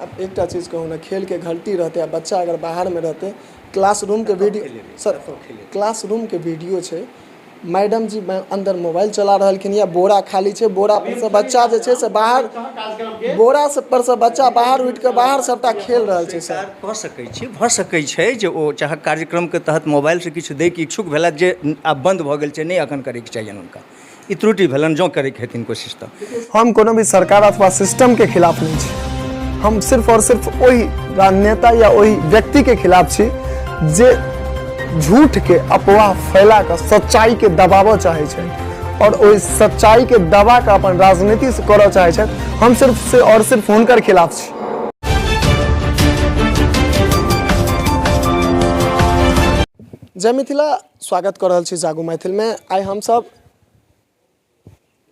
अब एक चीज़ कहूँ ना, खेल के घंटी रहते हैं, बच्चा अगर बाहर में रहते क्लासरूम के वीडियो सर क्लासरूम के वीडियो है, मैडम जी अंदर मोबाइल चला रहलखिन या बोरा खाली है, बोरा पर से बच्चा जे से बाहर बोरा से पर से बच्चा बाहर उठ के बाहर सबटा खेल रहा है सर। भऽ सकै छै जे ओ चाहे कार्यक्रम के तहत मोबाइल से किछु दै के इच्छुक भेला जे आब बंद भऽ गेल छै, नहीं अखन करैके चाहिए उनका, ई त्रुटि भेलन, जो करे के हेथिन कोशिश तो हम कोनो भी सरकार अथवा सिस्टम के खिलाफ नहीं छी, हम सिर्फ और सिर्फ वही राजनेता या वही व्यक्ति के खिलाफ छी जे झूठ के अफवाह फैला कर सच्चाई के दबाव चाहे छे और ओई सच्चाई के दबा के अपन राजनीति से करऽ चाहे छे। हम सिर्फ से और सिर्फ हुनकर खिलाफ छी। जय मिथिला, स्वागत कर रहल छी जागू मैथिल में। आई हम सब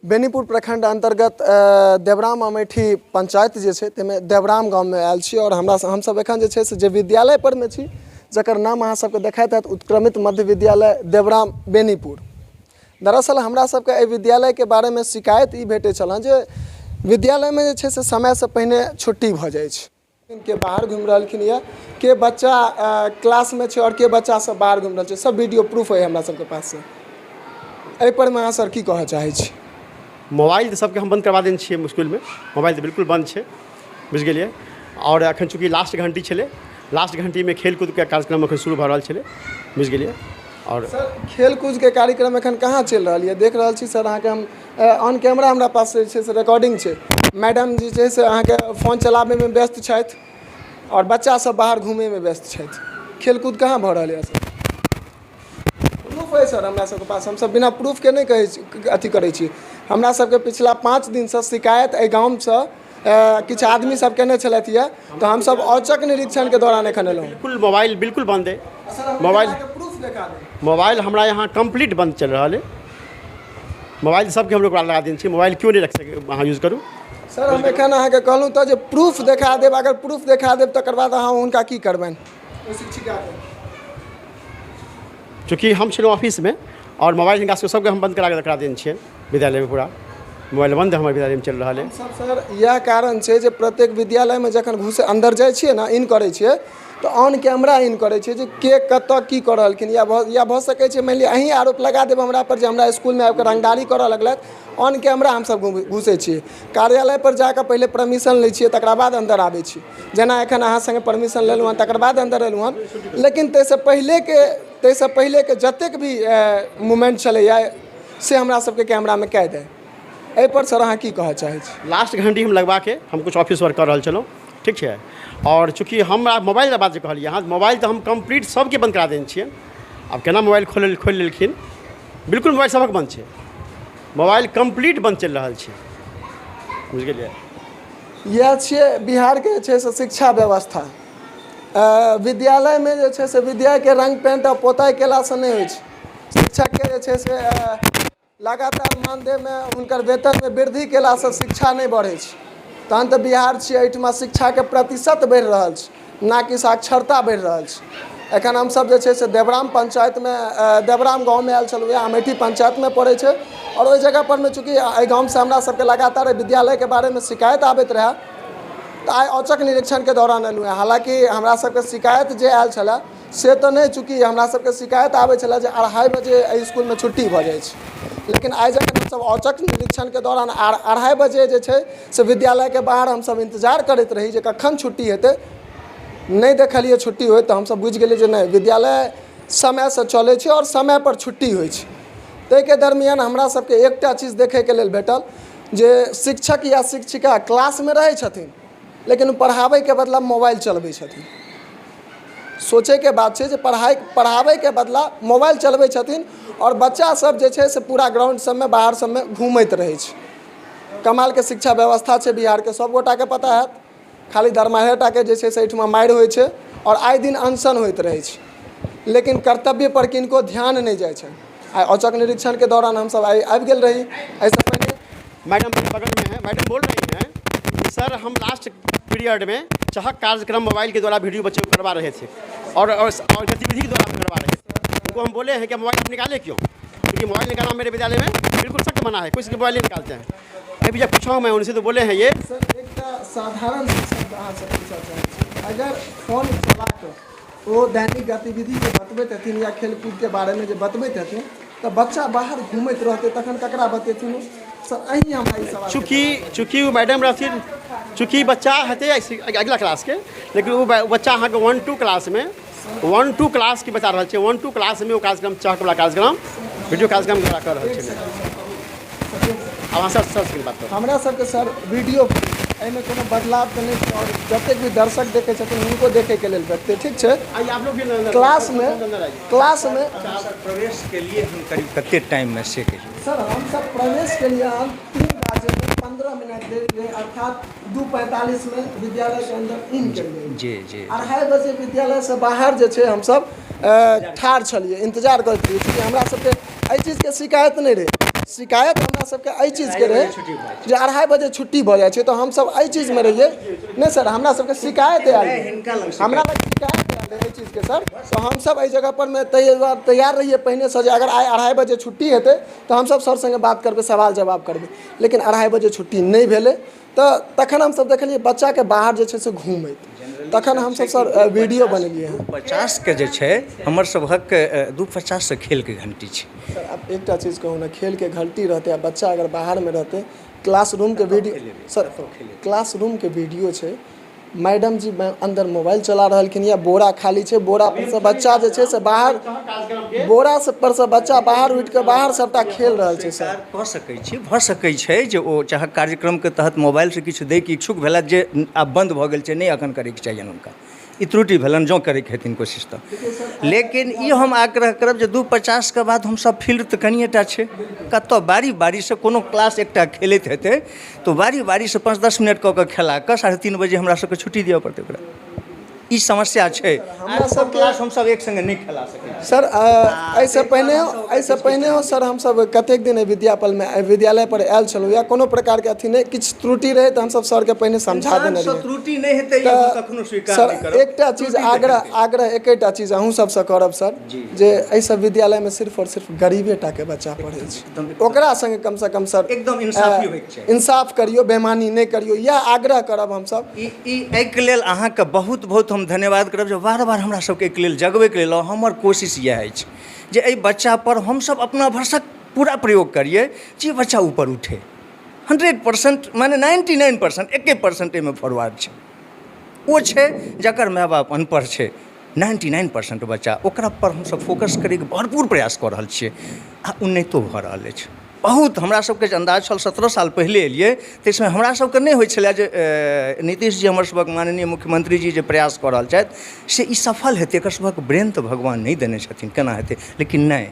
बेनीपुर प्रखंड अंतर्गत देवराम अमेठी पंचायत जे छै तेमे देवराम गाँव में आयल छी और हम सब एखन जे छै से जे विद्यालय पर में छी जकर नाम अहाँ सबके देखाइत हैत उत्क्रमित मध्य विद्यालय देवराम बेनीपुर। दरअसल हमरा सबके एहि विद्यालय के बारे में शिकायत ई भेटे छल जे विद्यालय में जे छै से समय से पहिने छुट्टी भ जाइ छै, के बाहर घूम रहलखिन या के बच्चा क्लास में छै और के बच्चा सब बाहर घूम रहल छै, सब वीडियो प्रूफ है हमरा सबके पास से। एहि पर में अहाँ सर की कहऽ चाहै छी? मोबाइल तो सबके हम बंद करवा देने छियै स्कूल में, मोबाइल तो बिल्कुल बंद है, बुझ गेलिए। और अखन चूँकि लास्ट घंटी छे, लास्ट घंटी में खेल कूद के कार्यक्रम अखन शुरू भ रहल छे, बुझ गेलिए। और सर खेल कूद के कार्यक्रम एखन कहाँ चल रहा है? देख रहा छी सर, अहाँ के हम ऑन कैमरा हमरा पास से रिकॉर्डिंग है, मैडम जी जे से अहाँ के फोन चलाबे में व्यस्त छथि और बच्चा सब बाहर घूमे में व्यस्त छथि। खेल कूद कहाँ भ रहल है सर? प्रूफ है सर हमरा सबके पास, हम सब बिना प्रूफ के नहीं कहे अथी करे छी। हमरा सबके पिछला 5 दिन से शिकायत ए गाँव से किछु आदमी सब केने छलथि है, तो हम सब औचक निरीक्षण के दौरान एखन एलहुँ। बिल्कुल मोबाइल बिल्कुल बंद है, प्रूफ दिखा दे। मोबाइल हमरा यहाँ कंप्लीट बंद चल रहा है। मोबाइल सबके हम लोग लगा देने छियै, मोबाइल क्यों नहीं रख सके अहाँ यूज करूँ? सर हम एखन अहाँ के कहलहुँ तो जे प्रूफ दिखा देब, अगर प्रूफ दिखा देब तकर बाद अहाँ हुनका की करबनि शिक्षिका के? चूँकि हम छलहुँ ऑफिस में और मोबाइल हिनका सबके हम बंद करा देने छियै विद्यालय में, पूरा मोबाइल बंद हमारे विद्यालय में चल रहा है। सब सर यह कारण है जे प्रत्येक विद्यालय में जखन घुसे अंदर जाए छियै ना, इन करे छियै तो ऑन कैमरा इन करे छियै जे के कतऽ की कर रहलखिन, या भऽ सकै छै मान लिअ अहीं आरोप लगा देब हमरा पर जे हमरा स्कूल में आबि कऽ रंगदारी करऽ लगलथि। ऑन कैमरा हम सब घुसे छियै, कार्यालय पर जाकर पहले परमिशन लै छियै तकर बाद अंदर आबै छी, जेना एखन अहाँ संगे परमिशन लेलहुँ हँ तकर बाद अंदर एलहुँ हँ। लेकिन ताहिसँ पहिले के जतेक भी मूवमेंट छलैया से हमरा सबके कैमरा में कैद है। एहि पर सर अहाँ की कहऽ चाहै छी? लास्ट घंटी हम लगवा के हम कुछ ऑफिस वर्क कर रहल छलहुँ, ठीक है। और चूँकि हम मोबाइल के बात जे कहलियै अहाँ, मोबाइल तो हम कंप्लीट सबके बंद करा देने छियै। आब केना मोबाइल खोल लेलखिन? बिल्कुल मोबाइल सबक बंद छै, मोबाइल कंप्लीट बंद चल रहा है, बुझ गेलियै। यह छियै बिहार के जे छै से शिक्षा व्यवस्था। विद्यालय में जे छै से विद्या के रंग पेंट और पोताई केला से नहीं होइ छै। शिक्षक के जे छै से लगातार मानदेय में हुनकर वेतन में वृद्धि केला से शिक्षा नहीं बढ़े छै। तहन तो बिहार छियै एहिठमा शिक्षा के प्रतिशत बढ़ि रहल छै, ना कि साक्षरता बढ़ि रहल छै। एखन हम सब जे छै से देवराम पंचायत में देवराम गाँव में आयल छलहुँ, अमेठी पंचायत में पड़े छै और ओहि जगह पर में चूँकि एहि गाँव से हमरा सबके लगातार विद्यालय के बारे में शिकायत आबैत रहे, तो आई औचक निरीक्षण के दौरान एलहुँ हैं। हालांकि हमरा सबके शिकायत जे आयल छलै से तो नहीं, चूँकि हमरा सबके शिकायत आबै छलै जे 2:30 बजे एहि स्कूल में छुट्टी भऽ जाइ छै, लेकिन आई जखन हम सब औचक निरीक्षण के दौरान 2:30 बजे जे छै से विद्यालय के बाहर हम सब इंतजार करैत रही जे कखन छुट्टी हेतै। नहीं देखलिए छुट्टी होइत तो हम सब बुझि गेलिए जे नहीं विद्यालय समय से चलै छै और समय पर छुट्टी होइ छै। ताहि के दरमियान हमरा सबके एकटा चीज देखे के लेल भेटल जे शिक्षक या शिक्षिका क्लास में रहै छथिन लेकिन पढ़ाबै के बदला मोबाइल चलबै छथिन। सोचे के बात छै जे पढ़ाबै के बदला मोबाइल चलबै छथिन और बच्चा सब जे छै से पूरा ग्राउंड सब में बाहर सब में घूमैत रहै छै। कमाल के शिक्षा व्यवस्था छै बिहार के, सब गोटा के पता हैत। खाली दरमाहेटा के जे छै से एहिठमा मारि होइ छै और आए दिन अनशन होइत रहै छै, लेकिन कर्तव्य पर किनको ध्यान नहीं जाइ छै। आई औचक निरीक्षण के दौरान हम सब आबि गेल रही। ऐसा पहले मैडम बगल में है, मैडम बोल रही हैं कि सर हम लास्ट पीरियड में चहक कार्यक्रम मोबाइल के द्वारा वीडियो बच्चे को करवा रहे थे और गतिविधि के द्वारा करवा रहे थे। उनको हम बोले हैं कि मोबाइल आप निकाले क्यों, क्योंकि मोबाइल निकालना मेरे विद्यालय में बिल्कुल सख्त मना है, कोई से मोबाइल नहीं निकालते हैं। मैं भी जब पूछा हूँ मैं उनसे तो बोले हैं ये सर एकटा साधारण शब्द अहाँ से पूछऽ चाहै छी अगर फोन चला कऽ ओ दैनिक गतिविधि जे बतबैत हथिन या खेलकूद के बारे में जे बतबैत हथिन तऽ बच्चा बाहर घूमैत रहतै तखन ककरा बतेथिन ओ? सर अहीं हमरा ई सवाल चूँकि वो मैडम रहथिन चूँकि बच्चा हेतै अगला क्लास के लेकिन वो बच्चा अहाँके 1-2 क्लास में 1-2 क्लास की बता रहल छै 1-2 क्लास में वो कार्यक्रम चहकवला कार्यक्रम वीडियो कार्यक्रम द्वारा कर रहल छै। अब अहाँ सर बात करू। हमरा सबके सर वीडियो एहिमे कोनो बदलाव तऽ नहि छै और जतेक भी दर्शक देखै छथिन हुनको देखैके लेल भेटतै, ठीक छै? आइए आप लोग भी अंदर क्लास में सर प्रवेश के लिए हम करीब कते टाइम में से कहिए सर हम सब प्रवेश के लिए हम 3 बजे में 15 मिनट देंगे अर्थात 2:45 में विद्यालय के अंदर इन करेंगे। जी 2:30 बजे विद्यालय से बाहर जे छै हम सब ठाढ़ छलिए इंतजार करैत रहिए कि हमरा सबके एहि चीजके शिकायत नहि रहे। शिकायत हमरा सबके एहि चीजके रहे जे 2:30 बजे छुट्टी भऽ जाइ छै तऽ हम सब एहि चीजमे रहिए। नहीं सर हमरा सबके शिकायत आयल, हमरा लग शिकायत आयल एहि चीजके सर, तो हम सब एहि जगह पर में तैयार रहिए पहिने से जे अगर आइ 2:30 बजे छुट्टी हेतै तऽ हम सब सर संगे बात करबै, सवाल जवाब करबै। लेकिन 2:30 बजे छुट्टी नहीं भेलै तऽ तखन हम सब देखलिए बच्चा के बाहर जे छै से घूमैत, तखन हम सब सर वीडियो बनेलिए हैं। 50 के जे छै हमर सबहक 2:50 से खेल के घंटी छै। सर अब एकटा चीज कहूँ ना, खेल के घंटी रहते आ बच्चा अगर बाहर में रहते क्लासरूम के वीडियो सर क्लासरूम के वीडियो छै, मैडम जी अंदर मोबाइल चला रहलखिन या बोरा खाली छै, बोरा पर से बच्चा जे छै से बाहर बोरा से पर से बच्चा बाहर उठि के बाहर सबटा खेल रहल छै। सर कह सकै छी भऽ सकै छै जे ओ चाहे कार्यक्रम के तहत मोबाइल से किछु दै के इच्छुक भेला जे आब बंद भऽ गेल छै, नहि अखन करैके चाहिए हुनका, ई त्रुटि भेलन जँ करैके हेथिन कोशिश तऽ। लेकिन ई हम आग्रह करब जे 2:50 के बाद हमसब फील्ड तऽ कनिएटा छै, कतऽ बारी बारी से कोनो क्लास एकटा खेलैत हेतै तऽ बारी बारी से 5-10 मिनट कऽ खेला कऽ 3:30 बजे हमरा सबके छुट्टी दिअ पड़तै ओकरा। ई समस्या छै, हमरा सब क्लास हमसब एक संगे नहीं खेला सकै सर। ऐसे पहिने हो सर हम सब कतेक दिन विद्यालय पर आयल छलहुँ या कोनो प्रकार के अथी नहि किछु त्रुटि रहे तऽ हम सब सर के पहिने समझा देने रहिए। त्रुटि नहीं हेतै ई कखनो स्वीकार नहीं करब। सर एकटा चीज आग्रह एकेटा चीज अहूँ सबसे करब सर जे एहि सब विद्यालय में सिर्फ और सिर्फ गरीबे टा के बच्चा पढ़ै छै, ओकरा संगे कम से कम सर एकदम इंसाफी होइके चाही, इंसाफ करियो, बेईमानी नहीं करियो, यह आग्रह करब हम सब। ई एहिके लेल अहाँके बहुत बहुत हम धन्यवाद करब जे बार बार हमरा सबके एहिके लेल जगबैके लेल। हमर कोशिश इएह अछि जे एहि बच्चा पर हमसब अपना भरसक पूरा प्रयोग करिए जे बच्चा ऊपर उठे। 100% माने 99% 1% एहिमे फॉरवर्ड छै, ओ छै जकर माय बाप अनपढ़ छै। 99% बच्चा ओकरा पर हमसब फोकस करैके भरपूर प्रयास कऽ रहल छियै आ उन्नतो भऽ रहल अछि। बहुत हमरा सबके जे अंदाज छल 17 साल पहिले एलिए ताहिमे हमरा सबके नहि होइ छलै जे नीतीश जी हमर सबक माननीय मुख्यमंत्री जी जे प्रयास कऽ रहल छथि से ई सफल हेतै, एकर सबक ब्रेन तऽ भगवान नहि देने छथिन, केना हेतै। लेकिन नहि,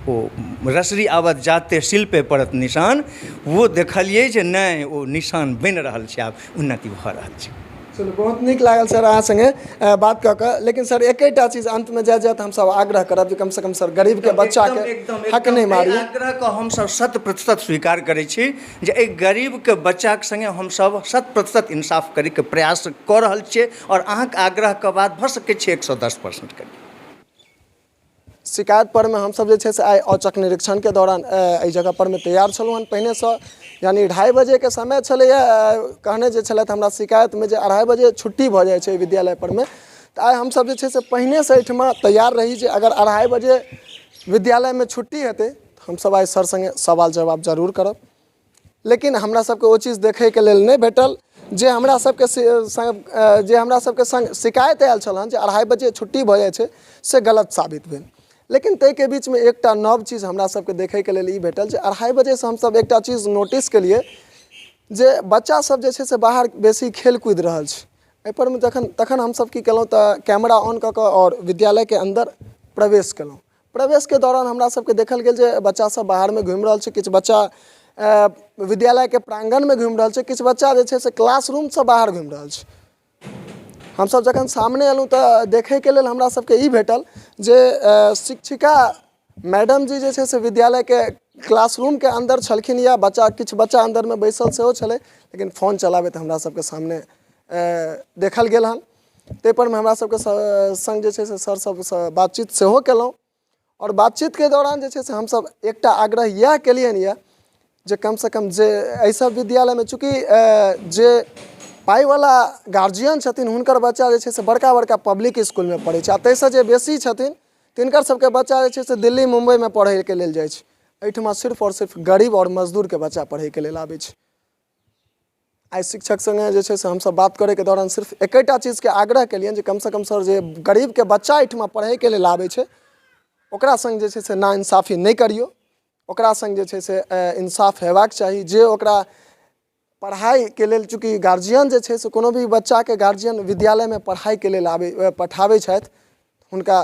ओ रसरी आबत जाते सिल पे पड़त निशान, वो देखलिए जे नहीं ओ निशान बनि रहल छै, आब उन्नति भऽ रहल छै। चलो बहुत नीक लागल सर अहाँ संगे बात कऽ कऽ। लेकिन सर एकेटा चीज अंत में जात हम सब आग्रह करब जे कम से कम सर गरीब के बच्चा के हक नहीं मारी। आग्रह को हम सब 100% स्वीकार करै छी जे एहि गरीब के बच्चा के संगे हम सब 100% इंसाफ करे के प्रयास कऽ रहल छियै और अहाँके आग्रह के बाद भऽ सकै छै 110% करी। शिकायत पर में हम सब जे छै से आइ औचक निरीक्षण के दौरान एहि जगह पर में तैयार छलहुँ हन पहिने से, यानी 2:30 बजे के समय छलैया। कहने जे छलथि हमरा शिकायत में जे 2:30 बजे छुट्टी भऽ जाइ छै विद्यालय पर में, तऽ आइ हम सब जे छै से पहिने से एहिठमा तैयार रही जे अगर 2:30 बजे विद्यालय में छुट्टी हेतै तऽ हम सब आइ सर संगे सवाल जवाब जरूर करब। लेकिन हमरा सबके ओ चीज देखै के लेल नहि भेटल जे हमरा सबके संग शिकायत आयल छल हन जे 2:30 बजे छुट्टी भऽ जाइ छै से गलत साबित भेल। लेकिन ताहि के बीच में एकटा नव चीज हमरा सबके देखै के लेल ई भेटल जे 2:30 बजे से हम सब एकटा चीज नोटिस केलिए जे बच्चा सब जे छै से बाहर बेसी खेल कूद रहल छै। एहि पर में तखन हम सब की केलहुँ तऽ कैमरा ऑन कऽ कऽ और विद्यालय के अंदर प्रवेश केलहुँ। प्रवेश के दौरान हमरा सबके देखल गेल जे बच्चा सब बाहर में घूमि रहल छै, किछु बच्चा विद्यालय के प्रांगण में घूमि रहल छै, किछु बच्चा जे छै से क्लासरूम से बाहर घूमि रहल छै। हम सब जखन सामने एलहुँ तऽ देखै के लेल हमरा सबके ई भेटल जे शिक्षिका मैडम जी जे छै से विद्यालय के क्लासरूम के अंदर छलखिन या किछु बच्चा अंदर में बैसल सेहो छलै, लेकिन फोन चलाबैत हमरा सबके सामने देखल गेल हन। ताहि पर में हमरा सबके संग जे छै से सर सबसँ बातचीत सेहो केलहुँ और बातचीत के दौरान जे छै से हम सब एकटा आग्रह इएह केलियनि यऽ जे कम से कम जे एहि सब विद्यालय में चूँकि जे पाई वाला गार्जियन छथिन हुनकर बच्चा जे छै से बड़का बड़का पब्लिक स्कूल में पढ़ै छै, आ ताहिसँ जे बेसी छथिन तिनकर सबके बच्चा जे छै से दिल्ली मुंबई में पढ़ै के लेल जाइ छै। एहिठमा सिर्फ और सिर्फ गरीब और मजदूर के बच्चा पढ़ै के लेल आबै छै। आई शिक्षक संगे जे छै से हमसब बात करे के दौरान सिर्फ एकटा चीज के आग्रह केलियन जे कम से कम सर जे गरीब के बच्चा एहिठमा पढ़ै के लेल आबै छै ओकरा संग जे छै से नाइंसाफी नहीं करियो, ओकरा संग जे छै से इंसाफ हेबाक चाही। जे ओकरा पढ़ाई के लेल चूँकि गार्जियन जे छै से कोनो भी बच्चा के गार्जियन विद्यालय में पढ़ाई के लेल पठाबै छथि हुनका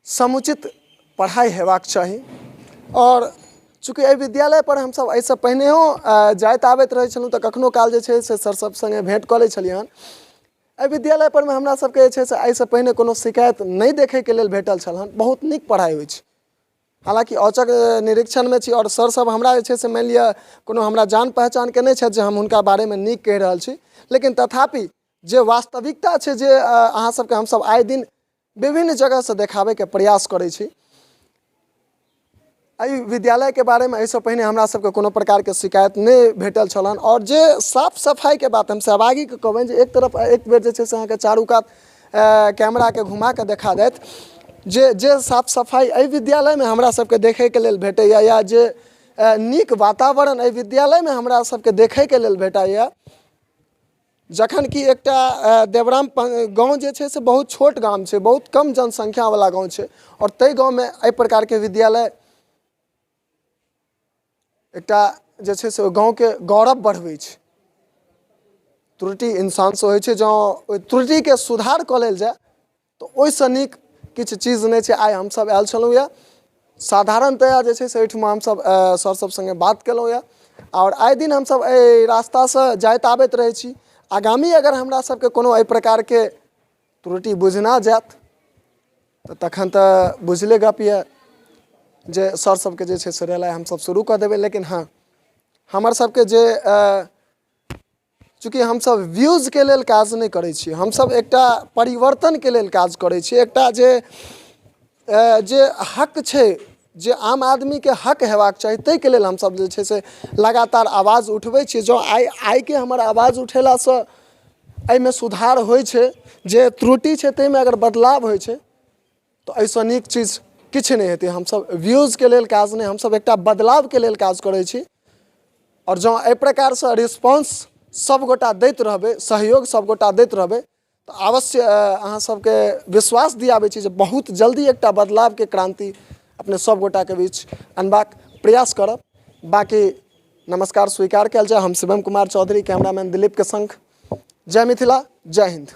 समुचित पढ़ाई हेबाक चाही। और चूँकि एहि विद्यालय पर हमसब एहिसँ पहिनेहो जाइत आबैत रहै छलहुँ तऽ कखनो काल जे छै से सर सब संगे भेँट कऽ लै छलियै हन। एहि विद्यालय पर में हमरा सबके जे छै से एहिसँ पहिने कोनो शिकायत नहीं देखै के लेल भेटल छल हन। बहुत नीक पढ़ाई होइ छै, हालांकि औचक निरीक्षण में छी और सर सब हमरा जे छै से मानि लिअ कोनो हमरा जान पहचान के नहीं छथि जे हम हुनका बारे में नीक कहि रहल छी, लेकिन तथापि जे वास्तविकता छै जे अहाँ सबके हमसब आए दिन विभिन्न जगह से देखाबै के प्रयास करै छी। एहि विद्यालय के बारे में एहिसँ पहिने हमरा सबके कोनो प्रकार के शिकायत नहीं भेटल छल हन। और जे साफ सफाई के बात हम सहभागी के कहबनि जे एक तरफ एक बेर जे छै से अहाँके चारू कात कैमरा के घुमा के देखा देत जे साफ सफाई एहि विद्यालय में हमरा सबके देखे के लेल भेटैया, या जे नीक वातावरण एहि विद्यालय में हमरा सबके देखे के लेल भेटैया। जखन कि एकटा देवराम गाँव जे छै से बहुत छोट गाम छै, बहुत कम जनसंख्या वाला गाँव छै, और ताहि गाँव में एहि प्रकार के विद्यालय एकटा जे छै से गाँव के गौरव बढ़बै छै। त्रुटि इंसान से होइ छै, जँ ओहि त्रुटि के सुधार कऽ लेल जाय तऽ ओहिसँ नीक किछु चीज नहीं छै। आइ हमसब आयल छलहुँ यऽ साधारणतया जे छै से एहिठमा हमसब सर सब संगे बात केलहुँ यऽ, और आए दिन हमसब एहि रास्ता से जाइत आबैत रहै छी। आगामी अगर हमरा सबके कोनो एहि प्रकार के त्रुटि बुझना जायत तऽ तखन तऽ बुझले गप यऽ जे सर सबके जे छै से रेलाइ हमसब शुरू कऽ देबै। लेकिन हाँ, हमर सबके जे चूँकि हमसब व्यूज के लेल काज नहीं करै छी, हमसब एकटा परिवर्तन के लेल काज करै छी। एकटा जे हक छै, जे आम आदमी के हक हेबाक चाही, ताहि के लेल हमसब जे छै से लगातार आवाज उठबै छी। जँ आइ के हमर आवाज उठेला से एहिमे सुधार होइ छै, जे त्रुटि छै ताहिमे अगर बदलाव होइ छै तऽ एहिसँ नीक चीज किछु नहीं हेतै। हमसब व्यूज के लेल काज नहीं, हमसब एकटा बदलाव के लेल काज करै छी। और जँ एहि प्रकार से रिस्पॉन्स सब गोटा दैत रहबै, सहयोग सब गोटा दैत रहबै तऽ अवश्य अहाँ सबके विश्वास दियाबै छी जे बहुत जल्दी एकटा बदलाव के क्रांति अपने सब गोटा के बीच अनबाक प्रयास करब। बाकी नमस्कार स्वीकार कयल जाय। हम शिवम कुमार चौधरी, कैमरामैन दिलीप के संग। जय मिथिला, जय हिंद।